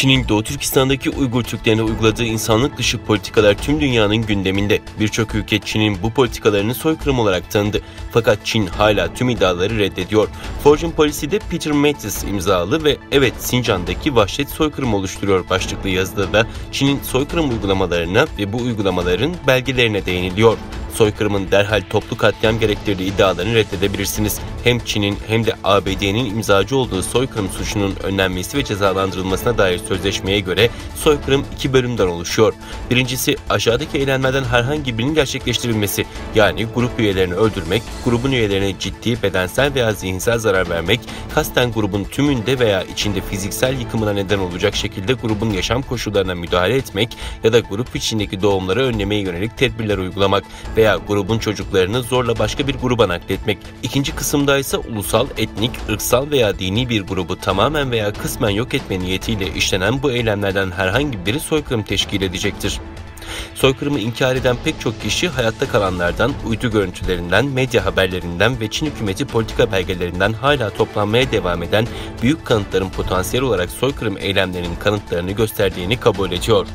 Çin'in Doğu Türkistan'daki Uygur Türklerine uyguladığı insanlık dışı politikalar tüm dünyanın gündeminde. Birçok ülke Çin'in bu politikalarını soykırım olarak tanıdı. Fakat Çin hala tüm iddiaları reddediyor. Foreign Policy'de Peter Mattis imzalı ve "Evet, Sincan'daki vahşet soykırım oluşturuyor" başlıklı yazıda da Çin'in soykırım uygulamalarına ve bu uygulamaların belgelerine değiniliyor. Soykırımın derhal toplu katliam gerektirdiği iddialarını reddedebilirsiniz. Hem Çin'in hem de ABD'nin imzacı olduğu soykırım suçunun önlenmesi ve cezalandırılmasına dair sözleşmeye göre soykırım 2 bölümden oluşuyor. Birincisi, aşağıdaki eylemlerden herhangi birinin gerçekleştirilmesi, yani grup üyelerini öldürmek, grubun üyelerine ciddi bedensel veya zihinsel zarar vermek, kasten grubun tümünde veya içinde fiziksel yıkımına neden olacak şekilde grubun yaşam koşullarına müdahale etmek ya da grup içindeki doğumları önlemeye yönelik tedbirler uygulamak veya grubun çocuklarını zorla başka bir gruba nakletmek. İkinci kısımda ise ulusal, etnik, ırksal veya dini bir grubu tamamen veya kısmen yok etme niyetiyle işlenen bu eylemlerden herhangi biri soykırım teşkil edecektir. Soykırımı inkar eden pek çok kişi hayatta kalanlardan, uydu görüntülerinden, medya haberlerinden ve Çin hükümeti politika belgelerinden hala toplanmaya devam eden büyük kanıtların potansiyel olarak soykırım eylemlerinin kanıtlarını gösterdiğini kabul ediyor.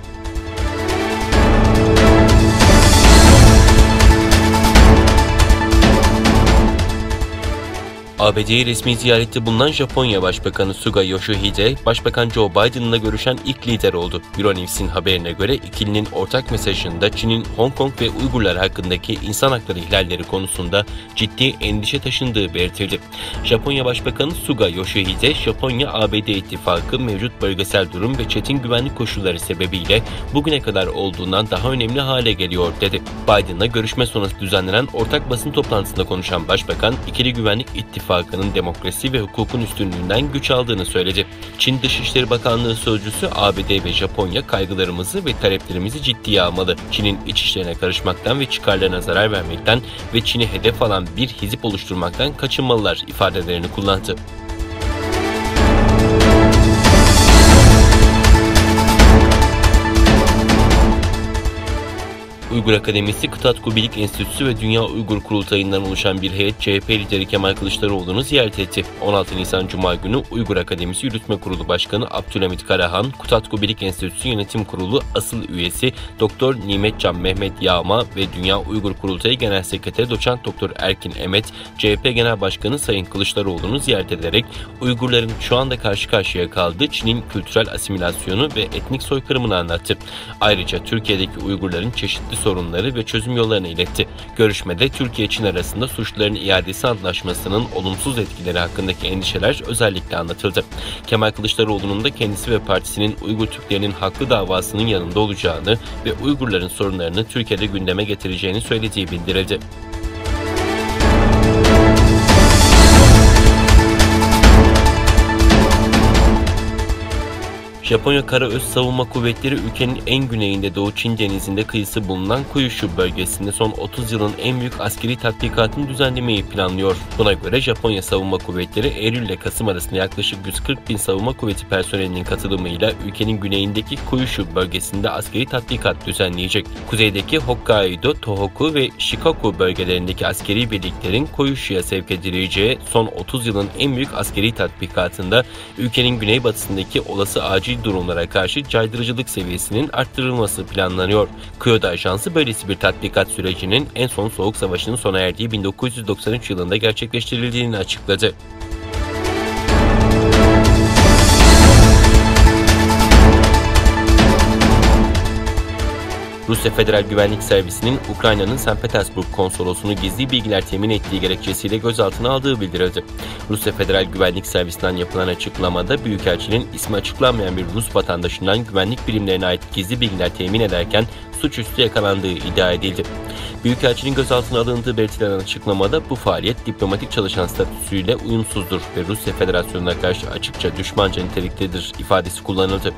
ABD'yi resmi ziyarette bulunan Japonya Başbakanı Suga Yoshihide, Başbakan Joe Biden'la görüşen ilk lider oldu. Euronews'in haberine göre ikilinin ortak mesajında Çin'in Hong Kong ve Uygurlar hakkındaki insan hakları ihlalleri konusunda ciddi endişe taşındığı belirtildi. Japonya Başbakanı Suga Yoshihide, Japonya-ABD ittifakı mevcut bölgesel durum ve çetin güvenlik koşulları sebebiyle bugüne kadar olduğundan daha önemli hale geliyor dedi. Biden'la görüşme sonrası düzenlenen ortak basın toplantısında konuşan Başbakan, ikili güvenlik ittifakının demokrasi ve hukukun üstünlüğünden güç aldığını söyledi. Çin Dışişleri Bakanlığı sözcüsü ABD ve Japonya kaygılarımızı ve taleplerimizi ciddiye almalı. Çin'in iç işlerine karışmaktan ve çıkarlarına zarar vermekten ve Çin'i hedef alan bir hizip oluşturmaktan kaçınmalılar ifadelerini kullandı. Uygur Akademisi, Kıtatku Bilik Enstitüsü ve Dünya Uygur Kurultayı'ndan oluşan bir heyet CHP lideri Kemal Kılıçdaroğlu'nu ziyaret etti. 16 Nisan Cuma günü Uygur Akademisi Yürütme Kurulu Başkanı Abdülhamit Karahan, Kıtatku Bilik Enstitüsü Yönetim Kurulu asıl üyesi Doktor Nimetcan Mehmet Yağma ve Dünya Uygur Kurultayı Genel Sekreteri Doçent Doktor Erkin Emet, CHP Genel Başkanı Sayın Kılıçdaroğlu'nu ziyaret ederek Uygurların şu anda karşı karşıya kaldığı Çin'in kültürel asimilasyonu ve etnik soykırımını anlattı. Ayrıca Türkiye'deki Uygurların çeşitli sorunları ve çözüm yollarını iletti. Görüşmede Türkiye-Çin arasında suçluların iadesi antlaşmasının olumsuz etkileri hakkındaki endişeler özellikle anlatıldı. Kemal Kılıçdaroğlu'nun da kendisi ve partisinin Uygur Türklerinin haklı davasının yanında olacağını ve Uygurların sorunlarını Türkiye'de gündeme getireceğini söylediği bildirildi. Japonya Karaöz Savunma Kuvvetleri ülkenin en güneyinde Doğu Çin Denizi'nde kıyısı bulunan Kyushu bölgesinde son 30 yılın en büyük askeri tatbikatını düzenlemeyi planlıyor. Buna göre Japonya Savunma Kuvvetleri Eylül ile Kasım arasında yaklaşık 140 bin savunma kuvveti personelinin katılımıyla ülkenin güneyindeki Kyushu bölgesinde askeri tatbikat düzenleyecek. Kuzeydeki Hokkaido, Tohoku ve Shikoku bölgelerindeki askeri birliklerin Kyushu'ya sevk edileceği son 30 yılın en büyük askeri tatbikatında ülkenin güneybatısındaki olası acil durumlara karşı caydırıcılık seviyesinin arttırılması planlanıyor. Kyoto Ajansı böylesi bir tatbikat sürecinin en son Soğuk Savaşı'nın sona erdiği 1993 yılında gerçekleştirildiğini açıkladı. Rusya Federal Güvenlik Servisi'nin Ukrayna'nın St. Petersburg konsolosluğunu gizli bilgiler temin ettiği gerekçesiyle gözaltına aldığı bildirildi. Rusya Federal Güvenlik Servisi'nden yapılan açıklamada Büyükelçinin ismi açıklanmayan bir Rus vatandaşından güvenlik birimlerine ait gizli bilgiler temin ederken suçüstü yakalandığı iddia edildi. Büyükelçinin gözaltına alındığı belirtilen açıklamada bu faaliyet diplomatik çalışan statüsüyle uyumsuzdur ve Rusya Federasyonu'na karşı açıkça düşmanca niteliktedir ifadesi kullanıldı.